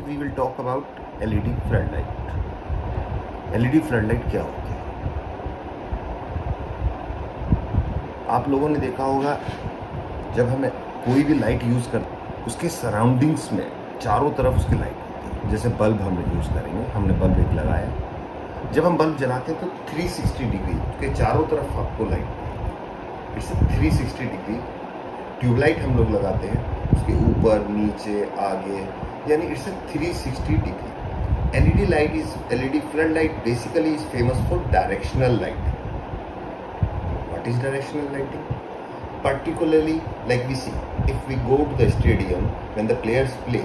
we will talk about LED floodlight. LED floodlight क्या होती है? आप लोगों ने देखा होगा जब हमें कोई भी लाइट यूज़ कर उसके सराउंडिंग्स में चारों तरफ उसकी लाइट होती है. जैसे बल्ब हम लोग यूज़ करेंगे, हमने बल्ब एक लगाया, जब हम बल्ब जलाते हैं तो 360 डिग्री उसके चारों तरफ आपको लाइट, इट्स 360 डिग्री. ट्यूबलाइट हम लोग लगाते हैं उसके ऊपर नीचे आगे, यानी it's 360 degree. LED light is LED floodlight basically is famous for directional lighting. What is directional lighting? Particularly like we see, if we go to the stadium when the players play,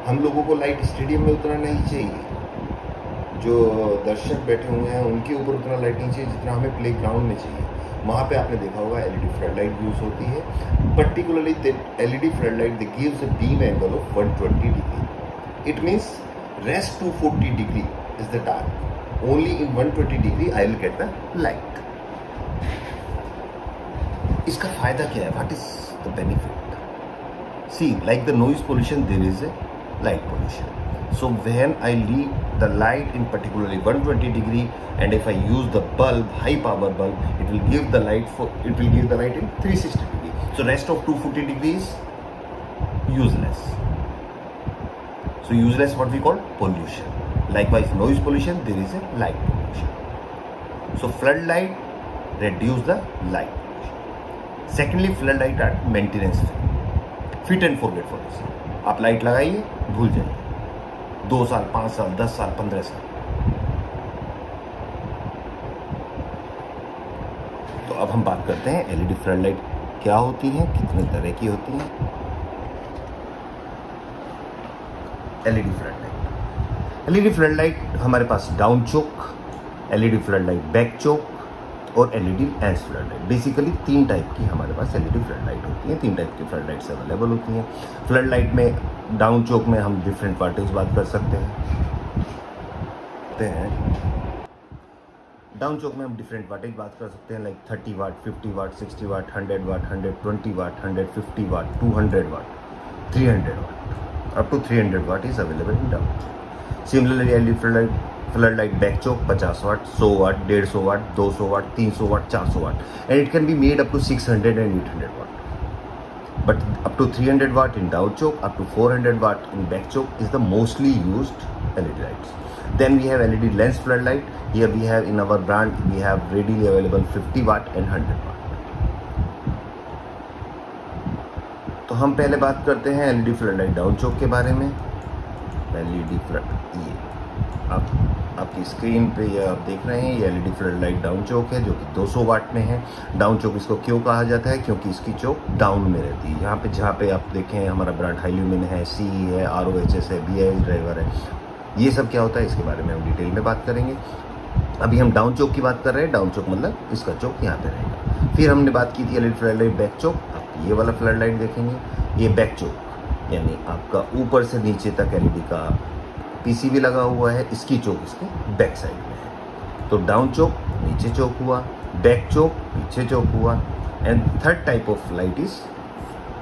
हम लोगों को light stadium में उतना नहीं चाहिए, जो दर्शक बैठे हुए हैं उनके ऊपर उतना लाइट नहीं चाहिए जितना हमें प्ले ग्राउंड में चाहिए. वहाँ पे आपने देखा होगा LED फ्लडलाइट यूज़ होती है. Particularly LED floodlight they gives a beam angle of 120 degree. It means rest 240 degree is the dark. Only in 120 degree I will get the light. इसका फायदा क्या है? What is the benefit? See, like the noise pollution, there is a light pollution. So when I leave the light in particularly 120 degree, and if I use the bulb, high power bulb, it will give the light in 360 degree. So rest of 240 degrees useless. So useless what we call pollution. Likewise noise pollution, there is a light pollution. So floodlight reduce the light pollution. Secondly, floodlight are maintenance free. Fit and forget for this. आप light लगाइए, भूल जाइए. 2 साल, 5 साल, 10 साल, 15 साल. तो अब हम बात करते हैं LED फ्लडलाइट क्या होती है, कितने तरह की होती है. LED फ्लडलाइट हमारे पास डाउन चोक, LED फ्लडलाइट बैक चोक और LED lens floodlight. Basically 3 type की हमारे पास LED फ्लडलाइट होती हैं. 3 टाइप की फ्लडलाइट्स अवेलेबल होती हैं. फ्लडलाइट में डाउन चोक में हम डिफरेंट वाटेज बात कर सकते हैं. डाउन चोक में हम डिफरेंट वाटेज बात कर सकते हैं, like 30 watt, 50 watt, 60 watt, 100 watt, 120 watt, 150 watt, 200 watt, 300 watt. Up to 300 watt is available in down choke. Similarly, LED floodlight back choke 50 watt, 100 watt, 150 watt, 200 watt, 300 watt, 400 watt, and it can be made up to 600 and 800 watt. But up to 300 watt in down choke, up to 400 watt in back choke is the mostly used LED lights. Then we have LED lens floodlight. Here we have in our brand we have readily available 50 watt and 100 watt. तो हम पहले बात करते हैं LED floodlight down चोक के बारे में. LED flood ये आपकी स्क्रीन पे ये आप देख रहे हैं, ये LED फ्लडलाइट डाउन चोक है जो कि 200 वाट में है. डाउन चोक इसको क्यों कहा जाता है? क्योंकि इसकी चोक डाउन में रहती है. यहाँ पे जहाँ पे आप देखें हमारा ब्रांड हाईल्यूमिन है, CE है, ROHS है, BIS ड्राइवर है, ये सब क्या होता है इसके बारे में हम डिटेल में बात करेंगे. अभी हम डाउन चोक की बात कर रहे हैं. डाउन चोक मतलब इसका चोक यहाँ पे रहेगा. फिर हमने बात की थी LED फ्लडलाइट बैक चोक. ये वाला फ्लडलाइट देखेंगे, ये बैक चोक यानी आपका ऊपर से नीचे तक LED का PCB लगा हुआ है. इसकी चोक इसके बैक साइड में है. तो डाउन चोक नीचे चोक हुआ, बैक चोक पीछे चोक हुआ. And third type of light is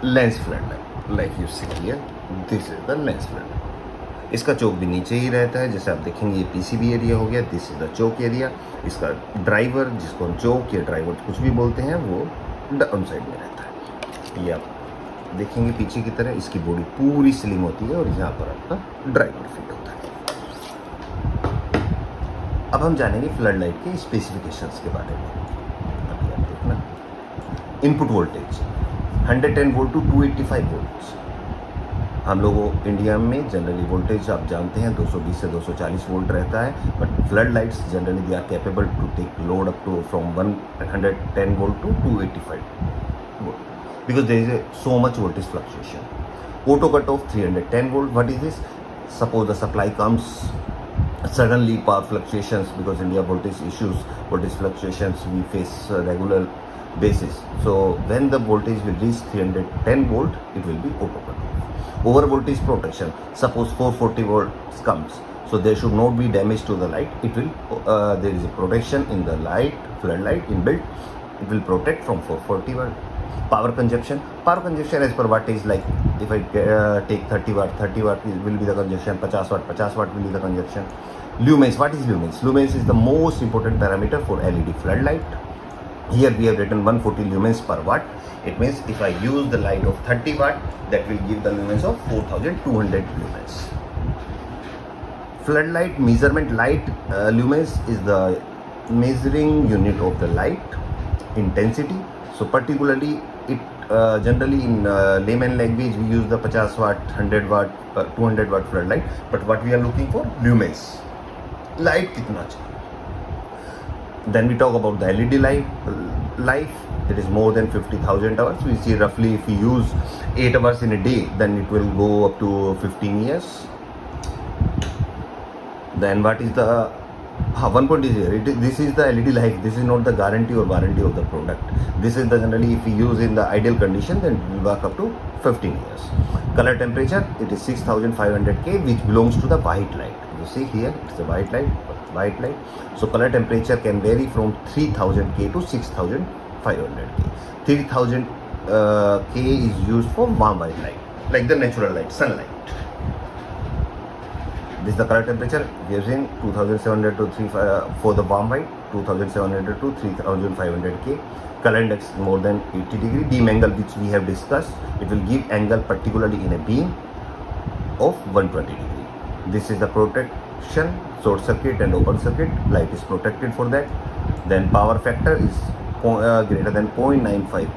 lens floodlight. Like you see here, this is the lens floodlight. इसका चोक भी नीचे ही रहता है. जैसे आप देखेंगे ये PCB एरिया हो गया, this is the choke area. इसका ड्राइवर, जिसको हम चोक या ड्राइवर कुछ भी बोलते हैं, वो डाउन साइड में रहता है. ये आप देखेंगे पीछे की तरह इसकी बॉडी पूरी स्लिम होती है और यहाँ पर आपका ड्राइवर फिट होता है. अब हम जानेंगे फ्लडलाइट के स्पेसिफिकेशंस के बारे में. अभी आप देखना, input voltage 110 volt to 285 volt. हम लोगों इंडिया में जनरली वोल्टेज आप जानते हैं 220 से 240 वोल्ट रहता है. But floodlights generally they are capable to take load up to from 110 volt to 285 volt. Because there is so much voltage fluctuation. Auto cut off 310 volt. What is this? Suppose the supply comes suddenly, power fluctuations, because India voltage issues, voltage fluctuations we face regular basis. So when the voltage will reach 310 volt, it will be auto cut off. Over voltage protection. Suppose 440 volts comes, so there should not be damage to the light. It will there is a protection in the light, floodlight inbuilt. It will protect from 440 volt. Power consumption as per watt is like, if I take 30 watt will be the consumption, 50 watt will be the consumption. Lumens, what is lumens? Lumens is the most important parameter for LED floodlight. Here we have written 140 lumens per watt. It means if I use the light of 30 watt, that will give the lumens of 4200 lumens. Floodlight measurement light, lumens is the measuring unit of the light intensity. So particularly it generally in layman language we use the 50 watt, 100 watt, 200 watt floodlight, but what we are looking for, lumens, light kitna chahiye. Then we talk about the LED life. It is more than 50,000 hours. We see roughly if we use 8 hours in a day, then it will go up to 15 years. Then what is the one point is here, this is the LED life. This is not the guarantee or warranty of the product. This is the generally if we use in the ideal condition, then it will work up to 15 years. Color temperature, it is 6500 K, which belongs to the white light. You see here, it's the white light. So color temperature can vary from 3000 K to 6500 K. 3000 K is used for warm white light, like the natural light, sunlight. This is the color temperature. We have seen 2700 to 35 for the warm white, 2700 to 3500 K. Color index more than 80 degree. Dim angle, which we have discussed, it will give angle particularly in a beam of 120 degree. This is the protection, short circuit and open circuit. Light is protected for that. Then power factor is greater than 0.95%.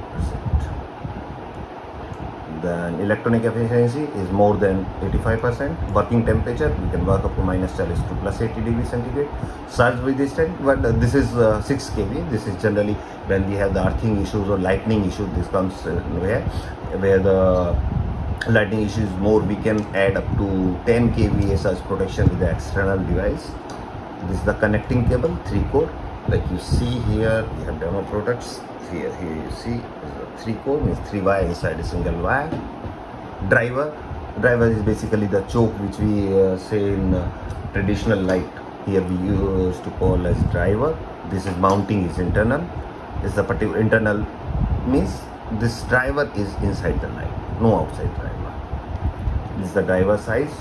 Then electronic efficiency is more than 85%. Working temperature, we can work up to -40 to +80 degrees centigrade. Surge resistant, but this is 6 kV. This is generally when we have the earthing issues or lightning issues. This comes where the lightning issue is more, we can add up to 10 kVA surge protection with the external device. This is the connecting cable, 3 core. Like you see here, we have demo products. Here you see is a 3 core, means 3 wire inside a single wire. Driver is basically the choke which we say in traditional light. Here we used to call as driver. This is mounting is internal. Is the particular internal means this driver is inside the light, no outside driver. This is the driver size.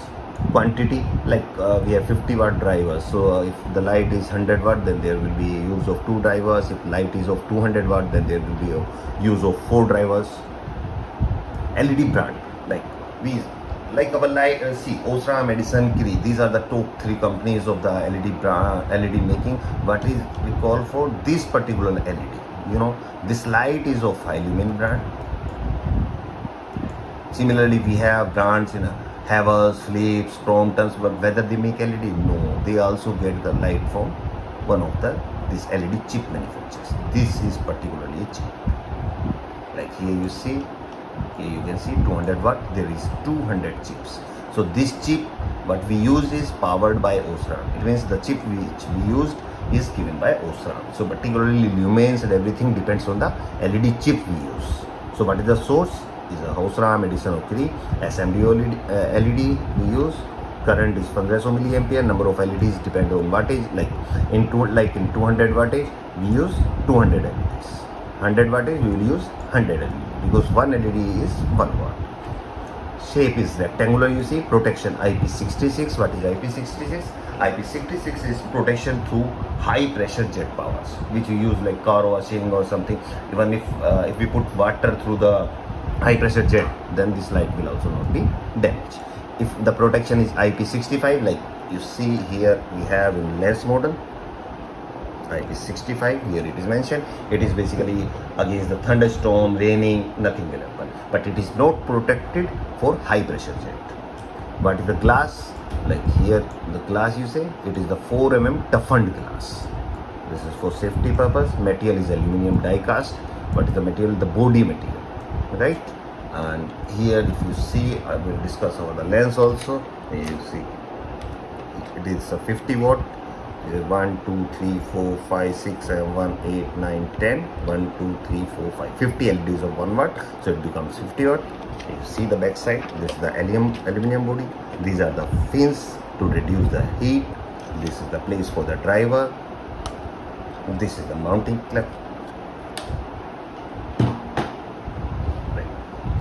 Quantity, like we have 50 watt drivers, so if the light is 100 watt, then there will be use of 2 drivers. If light is of 200 watt, then there will be a use of 4 drivers. LED brand, like our light, see Osram, Edison, Cree, these are the top 3 companies of the LED brand, LED making. What is we call for this particular LED, you know, this light is of Lumen brand. Similarly, we have brands in Havers, Philips, Cromptons, but whether they make LED, no, they also get the light from one of this LED chip manufacturers. This is particularly a chip. Like here you see, here you can see 200 watt, there is 200 chips. So this chip, what we use is powered by Osram. It means the chip which we used is given by Osram. So particularly lumens and everything depends on the LED chip we use. So what is the source? Is a Osram, Edison or Cree. SMD LED we use. Current is 1500 milliampere. Number of LEDs depend on wattage. Like in 200 wattage we use 200 LEDs. 100 wattage we will use 100 LEDs because one LED is 1 watt. Shape is rectangular. You see protection IP66. What is IP66? IP66 is protection through high pressure jet powers, which you use like car washing or something. Even if we put water through the high pressure jet, then this light will also not be damaged. If the protection is IP65, like you see here we have in lens model IP65, here it is mentioned, it is basically against the thunderstorm, raining, nothing will happen, but it is not protected for high pressure jet. But the glass, like here the glass you say, it is the 4 mm toughened glass. This is for safety purpose. Material is aluminum die cast. What is the material? The body material, right? And here if you see, I will discuss about the lens also. Here you see it is a 50 watt. 1 2 3 4 5 6 7 1 8 9 10 1 2 3 4 5 50 LEDs of 1 watt, so it becomes 50 watt. You see the back side, this is the aluminum body. These are the fins to reduce the heat. This is the place for the driver. This is the mounting clip.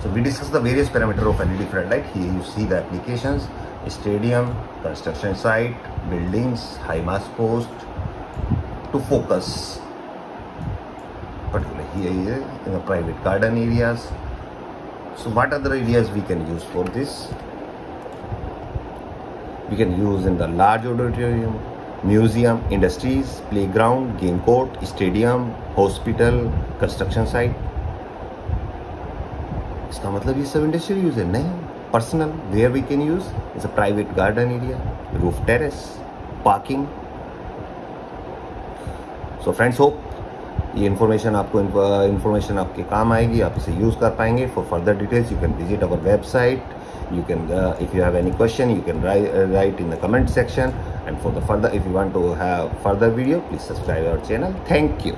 So we discuss the various parameters of LED floodlight. Here you see the applications: stadium, construction site, buildings, high mast post. To focus, particularly here in the private garden areas. So what other areas we can use for this? We can use in the large auditorium, museum, industries, playground, game court, stadium, hospital, construction site. इसका मतलब ये सब industrial use है? नहीं, personal where we can use is a private garden area, roof terrace, parking. So friends, hope ये information आपके काम आएगी, आप इसे यूज़ कर पाएंगे. For further details you can visit our website. You can if you have any question, you can write in the comment section, and for the further, if you want to have further video, please subscribe our channel. Thank you.